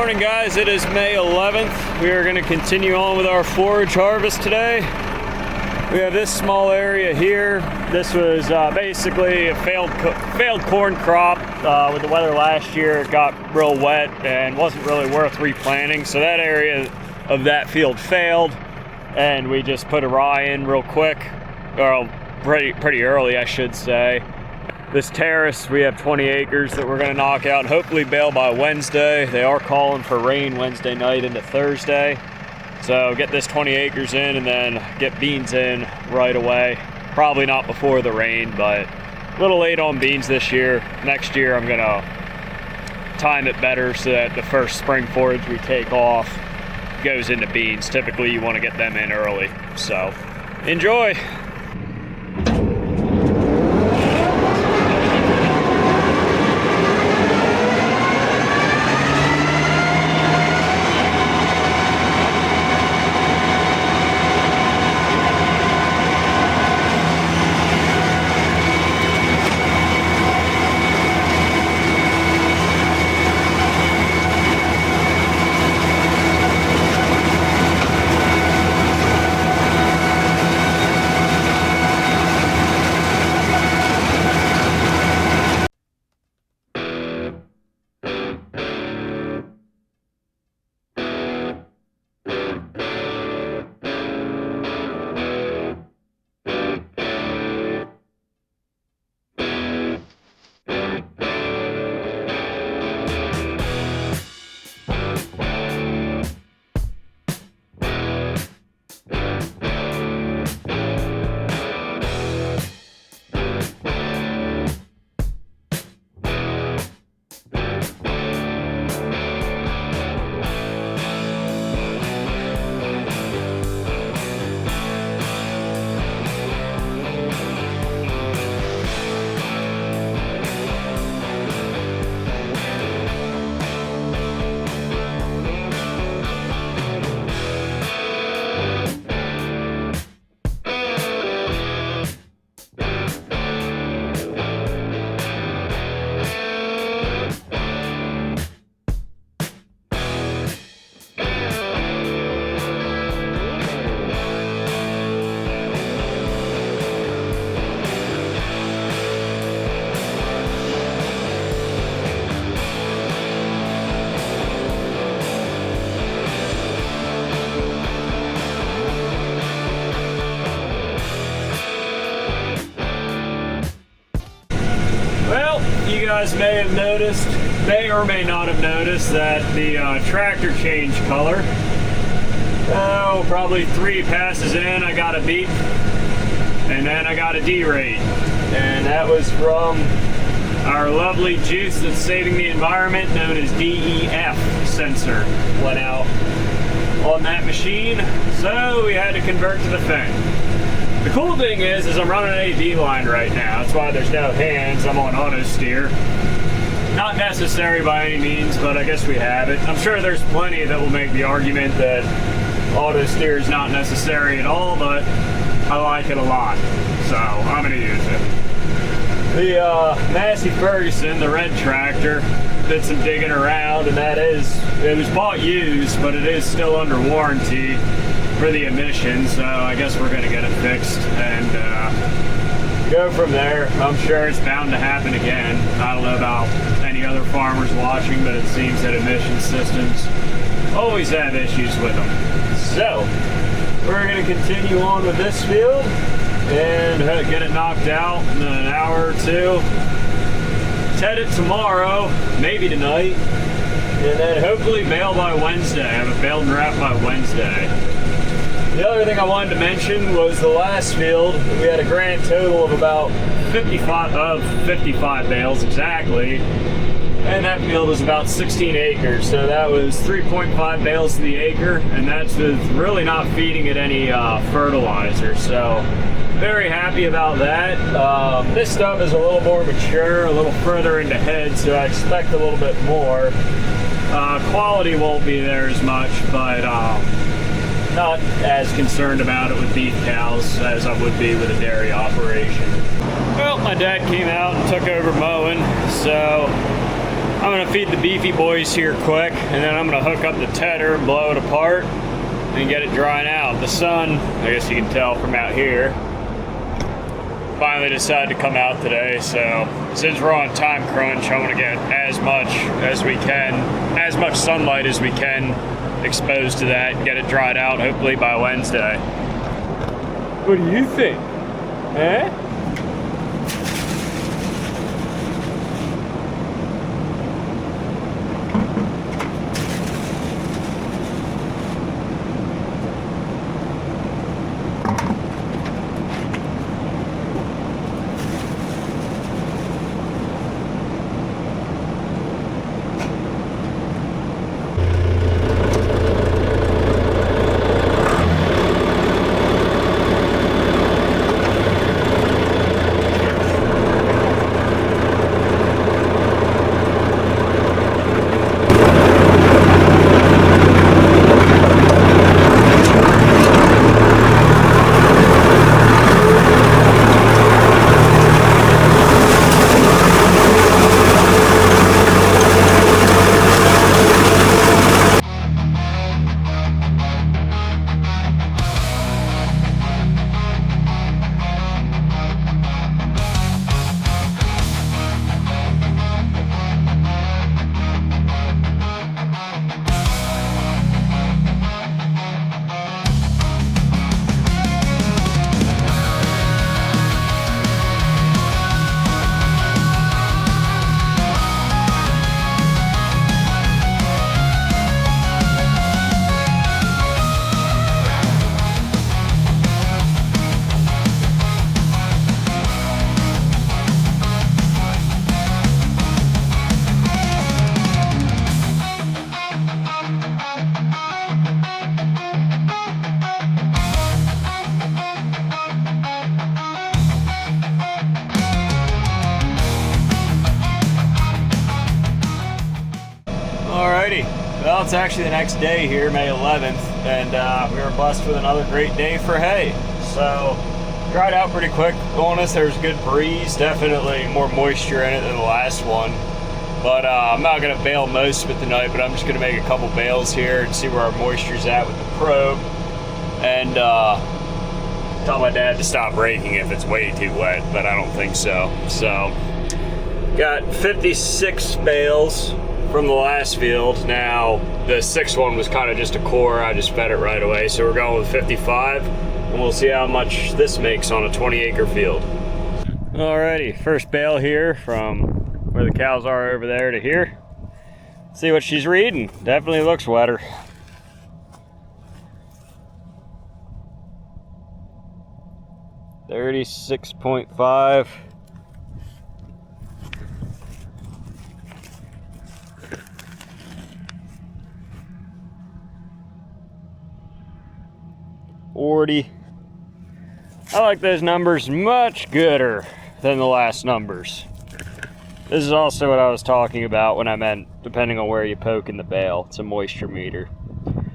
Morning guys, it is May 11th. We are going to continue on with our forage harvest today. We have this small area here. This was basically a failed corn crop. With the weather last year, it got real wet and wasn't really worth replanting. So that area of that field failed, and we just put a rye in real quick, or pretty early I should say. This terrace, we have 20 acres that we're going to knock out and hopefully bale by Wednesday. They are calling for rain Wednesday night into Thursday. So get this 20 acres in and then get beans in right away. Probably not before the rain, but a little late on beans this year. Next year I'm going to time it better so that the first spring forage we take off goes into beans. Typically you want to get them in early. So enjoy. You guys may or may not have noticed that the tractor changed color. Oh, probably 3 passes in, I got a beep, and then I got a D-rate. And that was from our lovely juice that's saving the environment, known as DEF sensor. Went out on that machine, so we had to convert to the Feng. The cool thing is I'm running an AV line right now. That's why there's no hands. I'm on auto steer. Not necessary by any means, but I guess we have it. I'm sure there's plenty that will make the argument that auto steer is not necessary at all, but I like it a lot, so I'm going to use it. The Massey Ferguson, the red tractor, did some digging around, and it was bought used, but it is still under warranty for the emissions, so I guess we're going to get it fixed and go from there. I'm sure it's bound to happen again. I don't know about any other farmers watching, but it seems that emission systems always have issues with them. So we're going to continue on with this field and get it knocked out in an hour or two. Ted it tomorrow, maybe tonight, and then hopefully bale by Wednesday. I have it baled and wrapped by Wednesday. The other thing I wanted to mention was the last field. We had a grand total of about 55 bales exactly, and that field was about 16 acres. So that was 3.5 bales to the acre, and that's with really not feeding it any fertilizer. So very happy about that. This stuff is a little more mature, a little further into head, so I expect a little bit more. Quality won't be there as much, but not as concerned about it with beef cows as I would be with a dairy operation. Well, my dad came out and took over mowing, so I'm gonna feed the beefy boys here quick, and then I'm gonna hook up the tedder and blow it apart and get it drying out. The sun, I guess you can tell from out here, finally decided to come out today, so since we're on time crunch, I want to get as much as we can, as much sunlight as we can exposed to that and get it dried out hopefully by Wednesday. What do you think? Eh? Alrighty, well, it's actually the next day here, May 11th, and we were blessed with another great day for hay. So, dried out pretty quick on us. There's a good breeze, definitely more moisture in it than the last one. But I'm not going to bale most of it tonight, but I'm just going to make a couple bales here and see where our moisture's at with the probe. And tell my dad to stop raking if it's way too wet, but I don't think so. So, got 56 bales from the last field. Now, the sixth one was kind of just a core. I just fed it right away. So we're going with 55, and we'll see how much this makes on a 20-acre field. Alrighty, first bale here from where the cows are over there to here. See what she's reading. Definitely looks wetter. $36.5. $40. I like those numbers much gooder than the last numbers. This is also what I was talking about when I meant depending on where you poke in the bale. It's a moisture meter.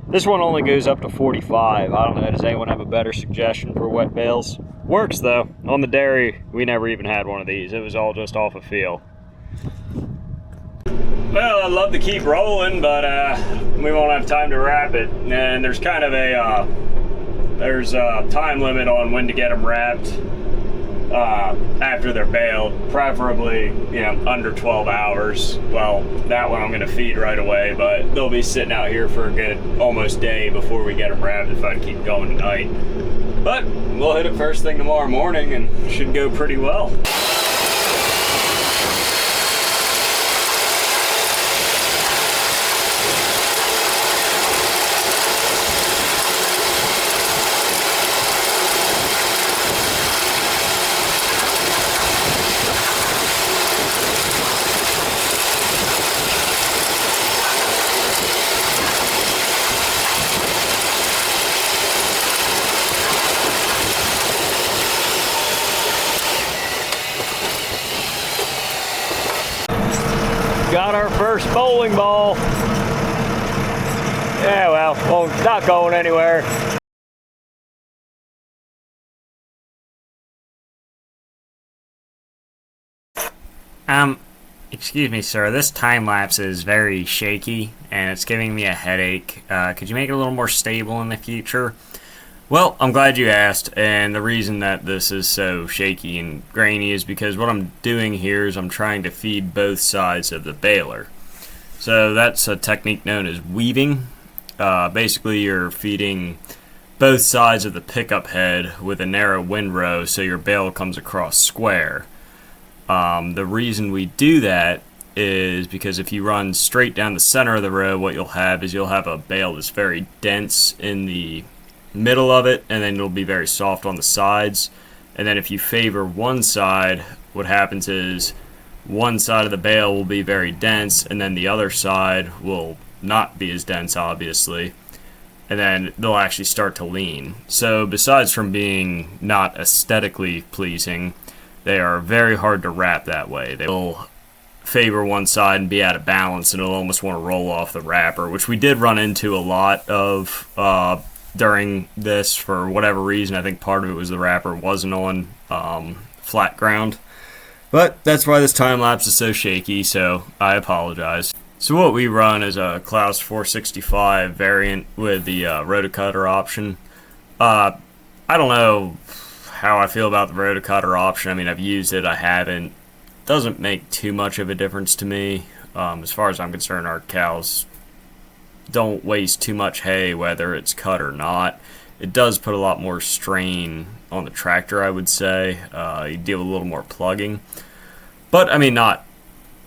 This one only goes up to 45. I don't know, does anyone have a better suggestion for wet bales? Works though. On the dairy, we never even had one of these. It was all just off a feel. Well, I'd love to keep rolling, but we won't have time to wrap it. And there's kind of a time limit on when to get them wrapped after they're baled, preferably, you know, under 12 hours. Well, that one I'm going to feed right away, but they'll be sitting out here for a good almost day before we get them wrapped if I keep going tonight. But we'll hit it first thing tomorrow morning and it should go pretty well. Got our first bowling ball. Yeah, well, not going anywhere. Excuse me, sir. This time lapse is very shaky and it's giving me a headache. Could you make it a little more stable in the future? Well, I'm glad you asked, and the reason that this is so shaky and grainy is because what I'm doing here is I'm trying to feed both sides of the baler. So that's a technique known as weaving. Basically, you're feeding both sides of the pickup head with a narrow windrow so your bale comes across square. The reason we do that is because if you run straight down the center of the row, what you'll have is you'll have a bale that's very dense in the middle of it, and then it'll be very soft on the sides. And then if you favor one side, what happens is one side of the bale will be very dense, and then the other side will not be as dense, obviously. And then they'll actually start to lean. So besides from being not aesthetically pleasing, they are very hard to wrap that way. They will favor one side and be out of balance, and it'll almost want to roll off the wrapper, which we did run into a lot of during this for whatever reason. I think part of it was the wrapper wasn't on flat ground. But that's why this time lapse is so shaky, so I apologize. So what we run is a Klaus 465 variant with the rotocutter option. I don't know how I feel about the rotocutter option. I mean, I've used it, I haven't. Doesn't make too much of a difference to me. As far as I'm concerned, our cows don't waste too much hay whether it's cut or not. It does put a lot more strain on the tractor, I would say. You deal with a little more plugging. But, I mean, not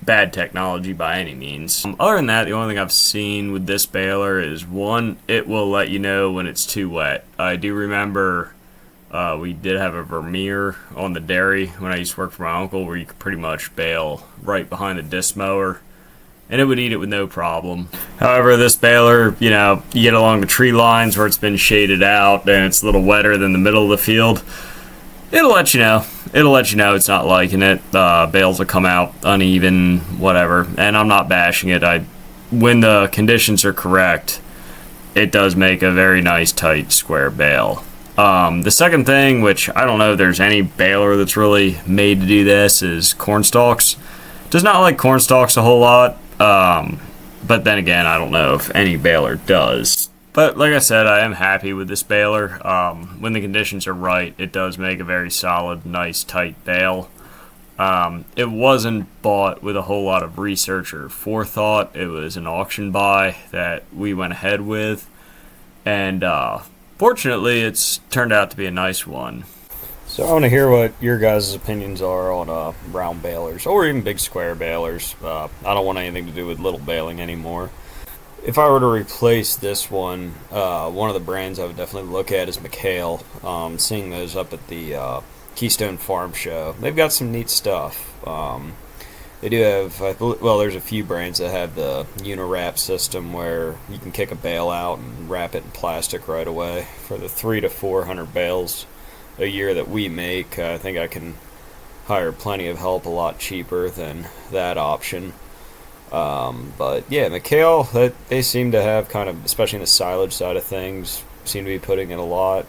bad technology by any means. Other than that, the only thing I've seen with this baler is, one, it will let you know when it's too wet. I do remember we did have a Vermeer on the dairy when I used to work for my uncle, where you could pretty much bale right behind the disc mower, and it would eat it with no problem. However, this baler, you get along the tree lines where it's been shaded out and it's a little wetter than the middle of the field, it'll let you know. It'll let you know it's not liking it. Bales will come out uneven, whatever, and I'm not bashing it. When the conditions are correct, it does make a very nice, tight, square bale. The second thing, which I don't know if there's any baler that's really made to do this, is corn stalks. Does not like corn stalks a whole lot, but then again, I don't know if any baler does. But like I said, I am happy with this baler. When the conditions are right, it does make a very solid, nice, tight bale. It wasn't bought with a whole lot of research or forethought. It was an auction buy that we went ahead with, and fortunately, it's turned out to be a nice one. So I want to hear what your guys' opinions are on round balers, or even big square balers. I don't want anything to do with little baling anymore. If I were to replace this one of the brands I would definitely look at is McHale. Seeing those up at the Keystone Farm Show, they've got some neat stuff. They do have, there's a few brands that have the Uniwrap system where you can kick a bale out and wrap it in plastic right away. For the 300 to 400 bales a year that we make, I think I can hire plenty of help a lot cheaper than that option. But yeah, McHale, they seem to have kind of, especially in the silage side of things, seem to be putting in a lot.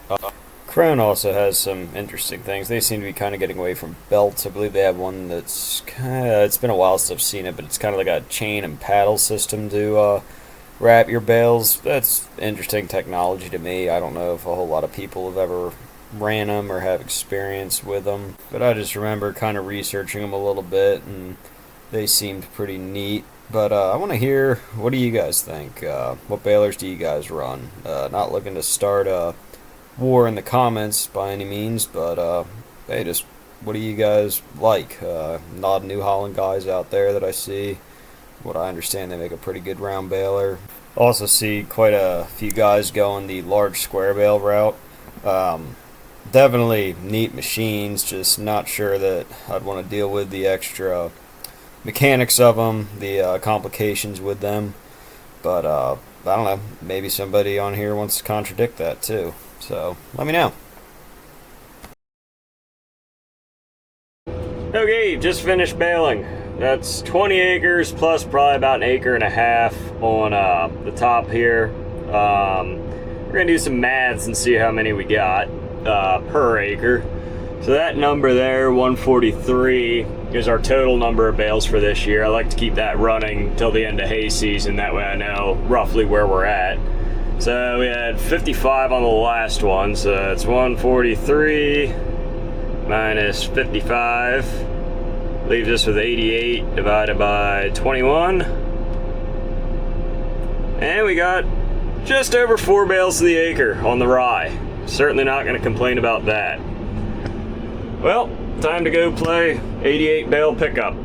Krone also has some interesting things. They seem to be kind of getting away from belts. I believe they have one that's it's been a while since I've seen it, but it's kind of like a chain and paddle system to wrap your bales. That's interesting technology to me. I don't know if a whole lot of people have ever ran them or have experience with them, but I just remember kind of researching them a little bit, and they seemed pretty neat. But I want to hear, what do you guys think? What balers do you guys run? Not looking to start a war in the comments by any means, but hey, just what do you guys like? Not New Holland guys out there that I see. What I understand, they make a pretty good round baler. Also see quite a few guys going the large square bale route. Definitely neat machines, just not sure that I'd want to deal with the extra mechanics of them, the complications with them. But I don't know, maybe somebody on here wants to contradict that too. So let me know. Okay, just finished baling. That's 20 acres plus probably about an acre and a half on the top here. We're gonna do some maths and see how many we got per acre. So that number there, 143, is our total number of bales for this year. I like to keep that running till the end of hay season, that way I know roughly where we're at. So we had 55 on the last one, so that's 143 minus 55 leaves us with 88 divided by 21, and we got just over 4 bales to the acre on the rye. Certainly not going to complain about that. Well, time to go play 88 bale pickup.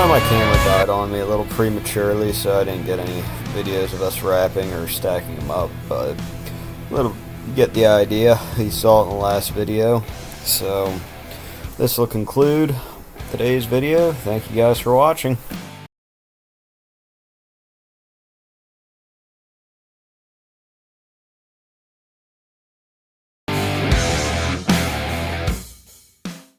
My camera died on me a little prematurely, so I didn't get any videos of us wrapping or stacking them up, but you get the idea. You saw it in the last video. So this will conclude today's video. Thank you guys for watching.